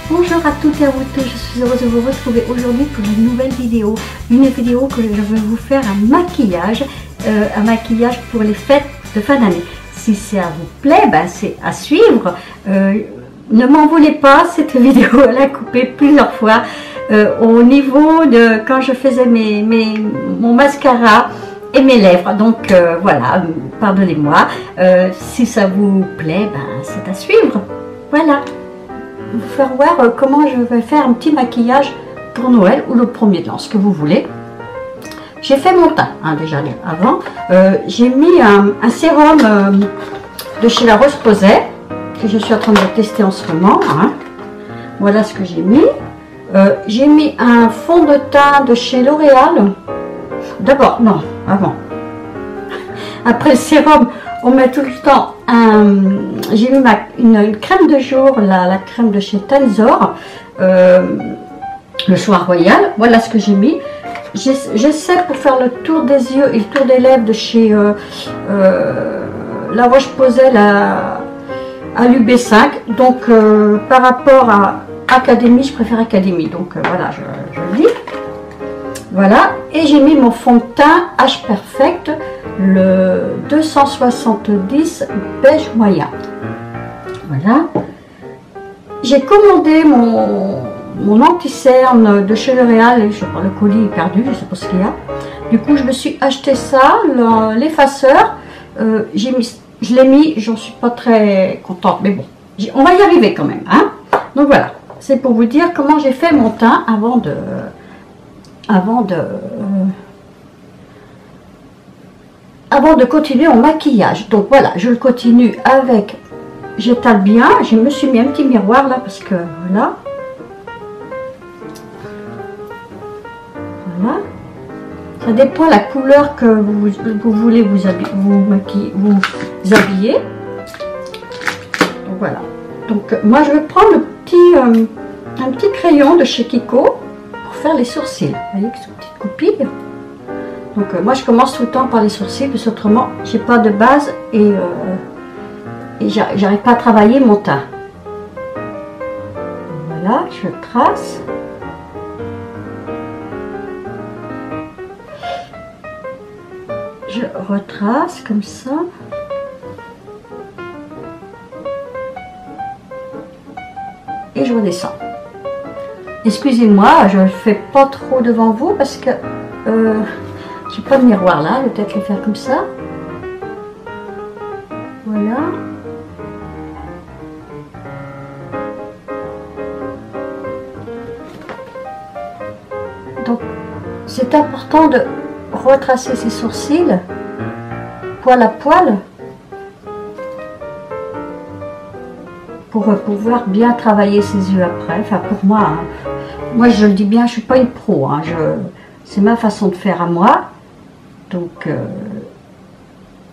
Bonjour à toutes et à vous tous, je suis heureuse de vous retrouver aujourd'hui pour une nouvelle vidéo. Une vidéo que je vais vous faire un maquillage pour les fêtes de fin d'année. Si ça vous plaît, ben c'est à suivre. Ne m'en voulez pas, cette vidéo elle a coupé plusieurs fois au niveau de quand je faisais mon mascara et mes lèvres. Donc voilà, pardonnez-moi. Si ça vous plaît, ben c'est à suivre. Voilà. Vous faire voir comment je vais faire un petit maquillage pour Noël ou le premier de l'an, ce que vous voulez. J'ai fait mon teint déjà avant. J'ai mis un sérum de chez La Roche-Posay que je suis en train de tester en ce moment. Voilà ce que j'ai mis. J'ai mis un fond de teint de chez L'Oréal. D'abord, non, avant. Après le sérum, on met tout le temps j'ai mis une crème de jour, la crème de chez Tensor, le Choix Royal. Voilà ce que j'ai mis. J'essaie pour faire le tour des yeux et le tour des lèvres de chez La Roche-Posay à l'UB5. Donc par rapport à Académie, je préfère Académie. Donc voilà, je le dis. Voilà, et j'ai mis mon fond de teint H Perfect, le 270 beige moyen. Voilà. J'ai commandé mon anti-cerne de chez L'Oréal et le colis est perdu, je ne sais pas ce qu'il y a. Du coup, je me suis acheté ça, l'effaceur. Je l'ai mis, j'en suis pas très contente, mais bon, on va y arriver quand même. Donc voilà, c'est pour vous dire comment j'ai fait mon teint avant de continuer mon maquillage. Donc voilà, je le continue avec, j'étale bien, je me suis mis un petit miroir là parce que voilà, ça dépend la couleur que vous voulez vous habiller. Donc voilà, donc moi je vais prendre un petit crayon de chez Kiko pour faire les sourcils. Vous voyez que c'est une petite coupille. Donc moi je commence tout le temps par les sourcils parce qu'autrement j'ai pas de base et j'arrive pas à travailler mon teint. Voilà, je trace. Je retrace comme ça. Et je redescends. Excusez-moi, je ne fais pas trop devant vous parce que j'ai pas de miroir là, je vais peut-être le faire comme ça. Voilà. Donc c'est important de retracer ses sourcils poil à poil pour pouvoir bien travailler ses yeux après. Enfin pour moi, moi je le dis bien, je suis pas une pro, c'est ma façon de faire à moi. Donc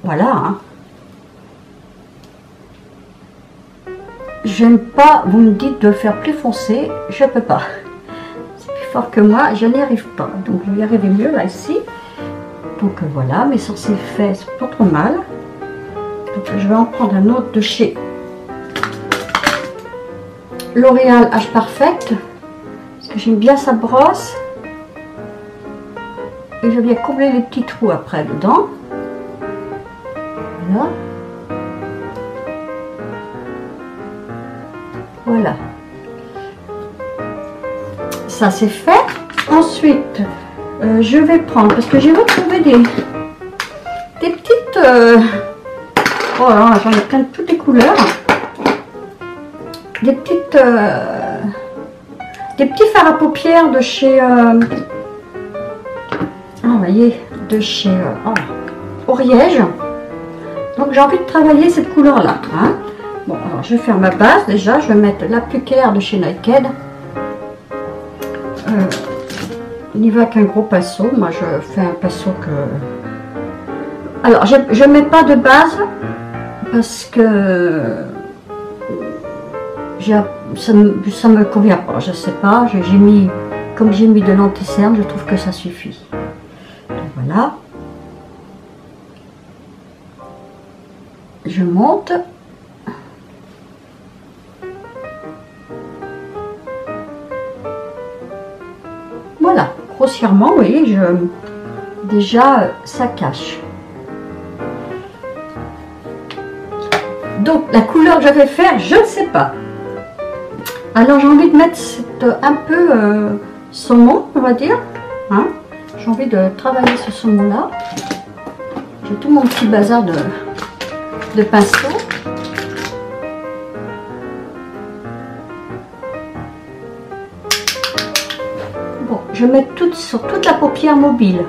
voilà. J'aime pas, vous me dites de le faire plus foncé, je peux pas. C'est plus fort que moi, je n'y arrive pas. Donc je vais y arriver mieux là ici. Donc voilà, mes sourcils faits, c'est pas trop mal. Donc je vais en prendre un autre de chez L'Oréal H Perfect, parce que j'aime bien sa brosse. Et je viens combler les petits trous après dedans. Voilà. Voilà. Ça c'est fait. Ensuite, je vais prendre, parce que j'ai retrouvé des petites... oh là, j'en ai plein de toutes les couleurs. Des petits fards à paupières de chez... vous voyez, de chez Oriège. Donc j'ai envie de travailler cette couleur là. Bon, alors je vais faire ma base déjà. Je vais mettre la plus claire de chez Naked. On y va avec un gros pinceau. Moi je fais un pinceau que... Alors je ne mets pas de base parce que ça me convient pas. Je sais pas. Comme j'ai mis de l'anti-cerne, je trouve que ça suffit. Voilà, je monte grossièrement, vous voyez, déjà ça cache. Donc la couleur que je vais faire, je ne sais pas. Alors j'ai envie de mettre un peu saumon, on va dire. Hein. J'ai envie de travailler ce saumon là. J'ai tout mon petit bazar de pinceau. Bon, je vais mettre sur toute la paupière mobile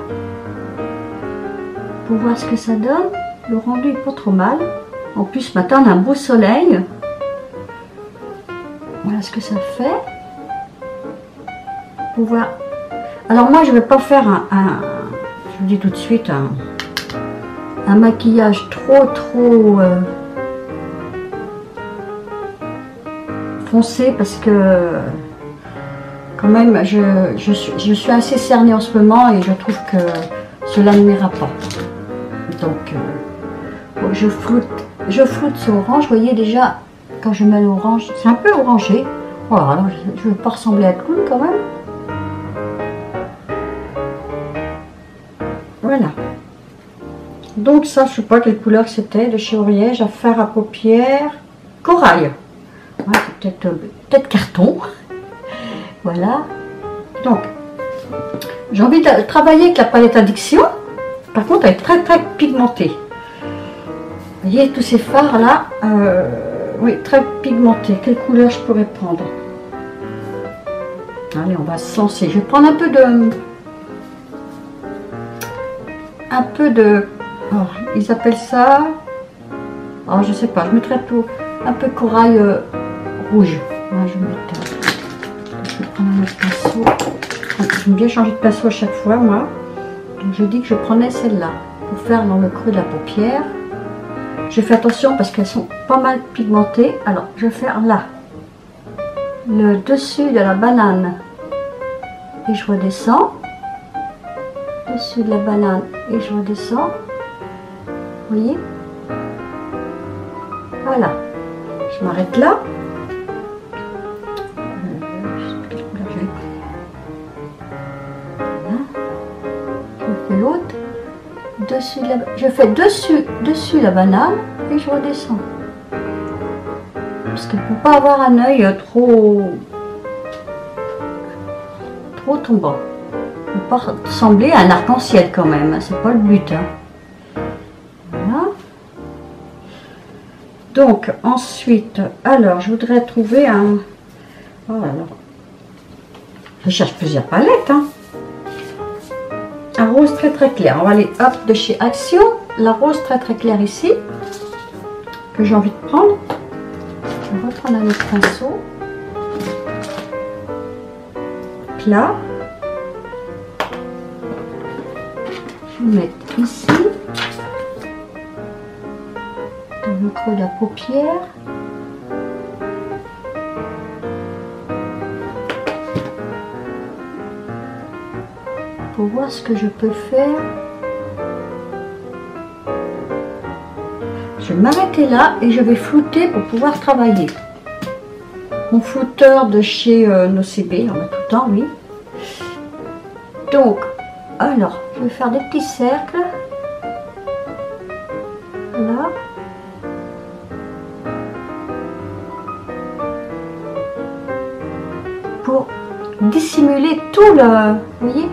pour voir ce que ça donne. Le rendu n'est pas trop mal. En plus, ce matin, on a un beau soleil. Voilà ce que ça fait. Pour voir. Alors moi, je ne vais pas faire je vous dis tout de suite, un maquillage trop foncé parce que quand même, je suis assez cernée en ce moment et je trouve que cela ne m'ira pas. Donc, bon, je floute ce orange. Vous voyez déjà, quand je mets l'orange, c'est un peu orangé. Voilà, alors je ne veux pas ressembler à clown quand même. Voilà. Donc ça, je ne sais pas quelle couleur c'était, de chez Oriège, à faire à paupières corail. Ouais, c'est peut-être carton. Voilà. Donc, j'ai envie de travailler avec la palette Addiction. Par contre, elle est très pigmentée. Vous voyez, tous ces fards là, oui, très pigmentés. Quelle couleur je pourrais prendre? Allez, on va se lancer. Je vais prendre un peu de... Oh, ils appellent ça... Oh, je sais pas, je mettrais tout un peu corail rouge. Ouais, je vais prendre un autre pinceau. J'aime bien changer de pinceau à chaque fois, moi. Donc, je dis que je prenais celle-là pour faire dans le creux de la paupière. Je fais attention parce qu'elles sont pas mal pigmentées. Alors, je vais faire là, le dessus de la banane. Et je redescends. Dessus de la banane et je redescends. Vous voyez? Voilà. Je m'arrête là. Voilà. Je fais l'autre. Je fais dessus la banane et je redescends. Parce qu'il ne faut pas avoir un œil trop tombant. Il ne faut pas ressembler à un arc-en-ciel quand même, c'est pas le but. Hein. Voilà. Donc ensuite, alors je voudrais trouver un... Oh, alors. Je cherche plusieurs palettes. Hein. Un rose très clair. On va aller hop de chez Action. La rose très claire ici. Que j'ai envie de prendre. Je vais reprendre un autre pinceau. Plat. Je vais mettre ici. Dans le creux de la paupière. Pour voir ce que je peux faire. Je vais m'arrêter là et je vais flouter pour pouvoir travailler. Mon flouteur de chez Nocb, on a tout le temps, oui. Donc, alors, je vais faire des petits cercles. Là. Pour dissimuler tout le... Vous voyez?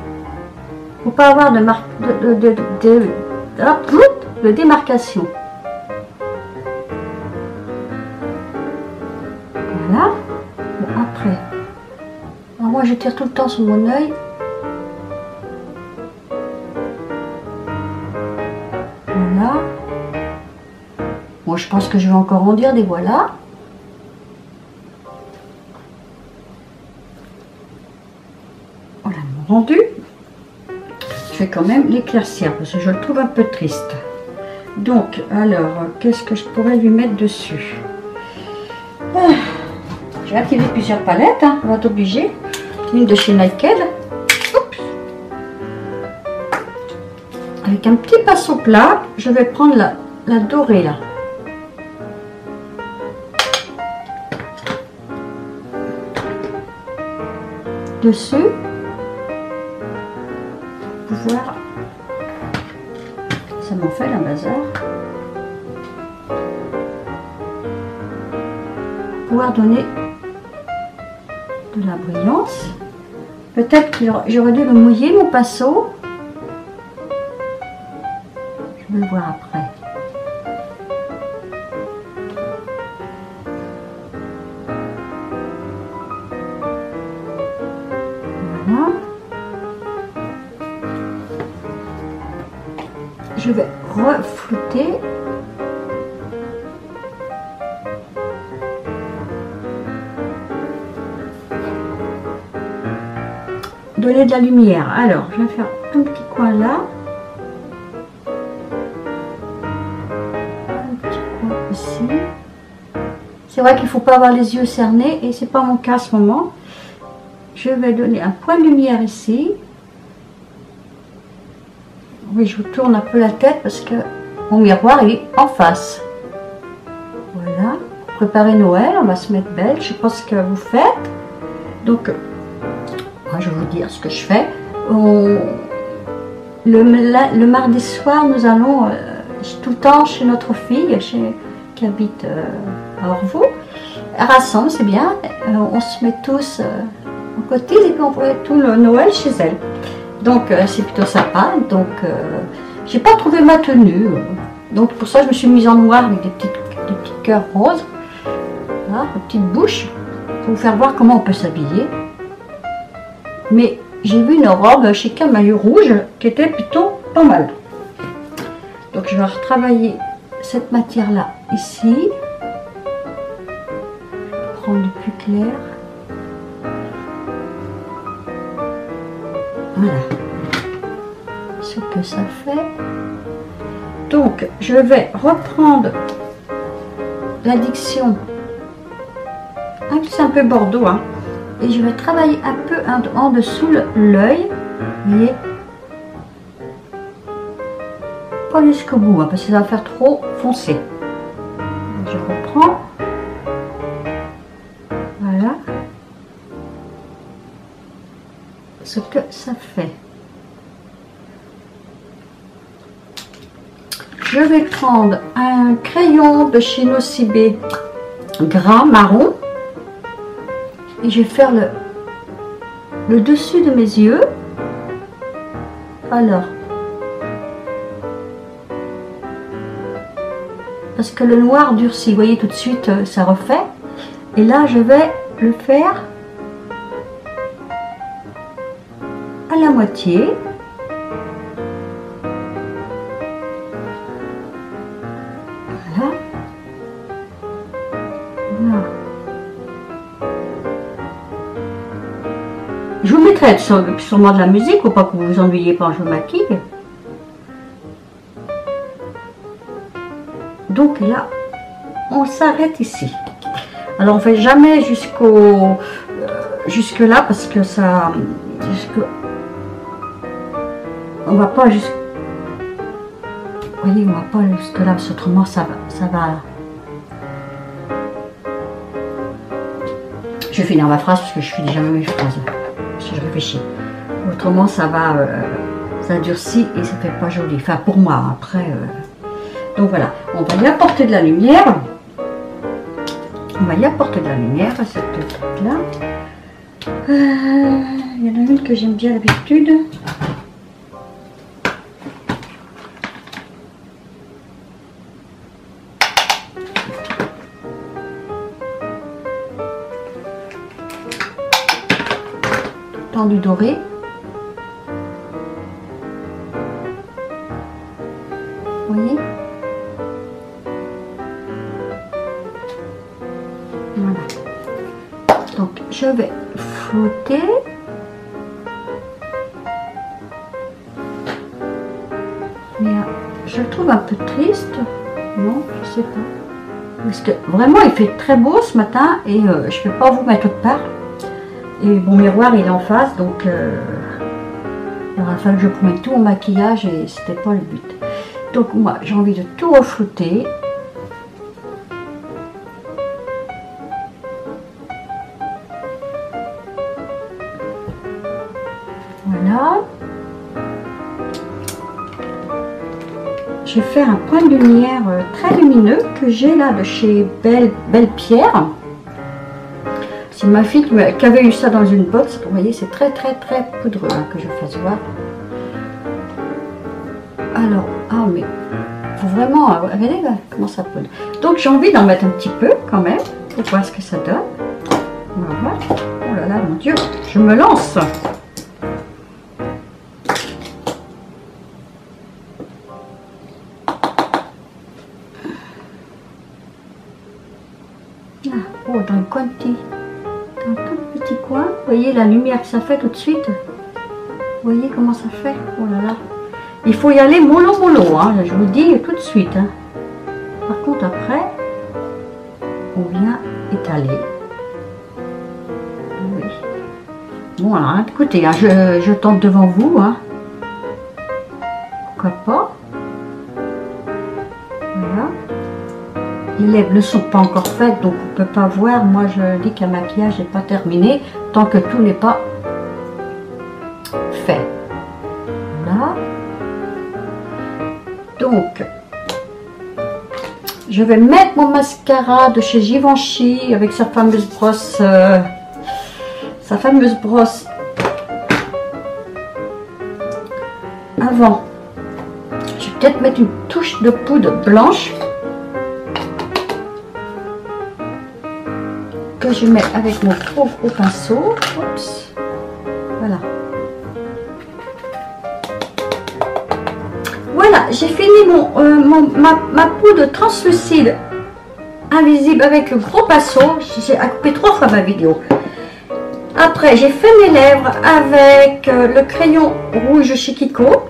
Faut pas avoir de démarcation. Voilà. Bon, après. Alors moi je tire tout le temps sur mon œil. Voilà. Bon, je pense que je vais encore en dire des voilà. Voilà mon rendu. Je vais quand même l'éclaircir parce que je le trouve un peu triste. Donc, alors, qu'est-ce que je pourrais lui mettre dessus? J'ai activé plusieurs palettes, hein, on va être obligé. Une de chez Naked. Oups. Avec un petit pinceau plat, je vais prendre la dorée là. Dessus. pouvoir, ça m'en fait un bazar, pouvoir donner de la brillance. Peut-être que j'aurais dû le mouiller mon pinceau. Je vais le voir après. Voilà. Je vais reflouter. Donner de la lumière. Alors, je vais faire un petit coin là. Un petit coin ici. C'est vrai qu'il ne faut pas avoir les yeux cernés et c'est pas mon cas à ce moment. Je vais donner un point de lumière ici. Oui, je vous tourne un peu la tête parce que mon miroir est en face. Voilà. Pour préparer Noël, on va se mettre belle. Je sais pas ce que vous faites. Donc, je vais vous dire ce que je fais. Le mardi soir, nous allons tout le temps chez notre fille qui habite à Orvaux. Elle rassemble, c'est bien. On se met tous, on cotise et puis on fait tout le Noël chez elle. Donc c'est plutôt sympa. Donc j'ai pas trouvé ma tenue. Donc pour ça, je me suis mise en noir avec des petits cœurs roses. Voilà, des petites bouches pour vous faire voir comment on peut s'habiller. Mais j'ai vu une robe chez Camailleux Rouge qui était plutôt pas mal. Donc je vais retravailler cette matière là ici. Je vais prendre du plus clair. Voilà ce que ça fait. Donc je vais reprendre l'addiction. C'est un peu bordeaux, hein. Et je vais travailler un peu en dessous l'œil, vous voyez, pas jusqu'au bout, hein, parce que ça va faire trop foncé. Je reprends, voilà ce que ça fait. Je vais prendre un crayon de chez Nocibé gras marron. Et je vais faire le dessus de mes yeux. Alors, parce que le noir durcit, vous voyez tout de suite, ça refait. Et là, je vais le faire à la moitié. Voilà. Voilà. Je vous mettrai sûrement de la musique pour pas que vous vous ennuyiez quand je me maquille. Donc là, on s'arrête ici. Alors on fait jamais jusque là parce que ça, on va pas jusque, vous voyez, on va pas jusque là parce qu'autrement ça va. Je vais finir ma phrase parce que je finis jamais mes phrases. Je réfléchis. Autrement, ça va, ça durcit et ça fait pas joli. Enfin, pour moi, après. Donc voilà, on va y apporter de la lumière. On va y apporter de la lumière à cette truc-là. Il y en a une que j'aime bien d'habitude. Du doré. Vous voyez? Voilà. Donc je vais flotter. Mais je le trouve un peu triste. Non, je sais pas. Parce que vraiment il fait très beau ce matin et je ne vais pas vous mettre autre part. Et mon miroir il est en face, donc il aura fallu que je promette tout mon maquillage et c'était pas le but. Donc moi j'ai envie de tout reflouter. Voilà. je vais faire un point de lumière très lumineux que j'ai là de chez Belle Pierre. C'est ma fille qui avait eu ça dans une box. Vous voyez, c'est très poudreux hein, que je fasse voir. Alors, ah mais faut vraiment, regardez là, comment ça poudre. Donc j'ai envie d'en mettre un petit peu quand même pour voir ce que ça donne. Voilà. Oh là là, mon Dieu, je me lance. Ah, oh, dans le coin dans le tout petit coin, vous voyez la lumière que ça fait tout de suite. Vous voyez comment ça fait. Oh là là. Il faut y aller mollo, hein, je vous le dis tout de suite. Hein. Par contre, après, on vient étaler. Oui. Bon, alors, écoutez, hein, je tente devant vous. Hein. Pourquoi pas. Voilà. Les lèvres ne sont pas encore faites, donc on ne peut pas voir. Moi, je dis qu'un maquillage n'est pas terminé tant que tout n'est pas fait. Voilà. Donc, je vais mettre mon mascara de chez Givenchy avec sa fameuse brosse, avant. Je vais peut-être mettre une touche de poudre blanche que je mets avec mon gros pinceau. Oups, voilà. Voilà, j'ai fini ma poudre translucide invisible avec le gros pinceau. J'ai coupé 3 fois ma vidéo. Après, j'ai fait mes lèvres avec le crayon rouge chez Kiko.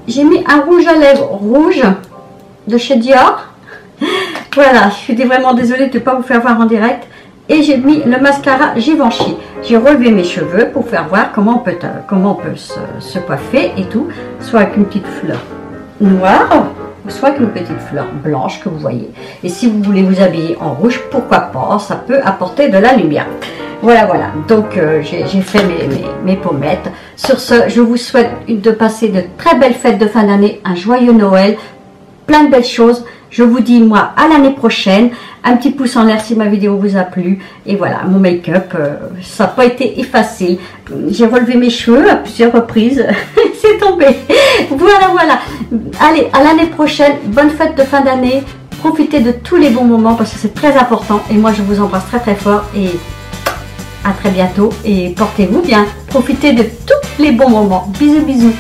J'ai mis un rouge à lèvres rouge de chez Dior. Voilà, je suis vraiment désolée de ne pas vous faire voir en direct. Et j'ai mis le mascara Givenchy. J'ai relevé mes cheveux pour faire voir comment on peut se coiffer et tout. Soit avec une petite fleur noire, soit avec une petite fleur blanche que vous voyez. Et si vous voulez vous habiller en rouge, pourquoi pas, ça peut apporter de la lumière. Voilà. Donc j'ai fait mes pommettes. Sur ce, je vous souhaite de passer de très belles fêtes de fin d'année, un joyeux Noël, plein de belles choses. Je vous dis, moi, à l'année prochaine. Un petit pouce en l'air si ma vidéo vous a plu. Et voilà, mon make-up, ça n'a pas été facile. J'ai relevé mes cheveux à plusieurs reprises. C'est tombé. Voilà. Allez, à l'année prochaine. Bonne fête de fin d'année. Profitez de tous les bons moments parce que c'est très important. Et moi, je vous embrasse très fort. Et à très bientôt. Et portez-vous bien. Profitez de tous les bons moments. Bisous.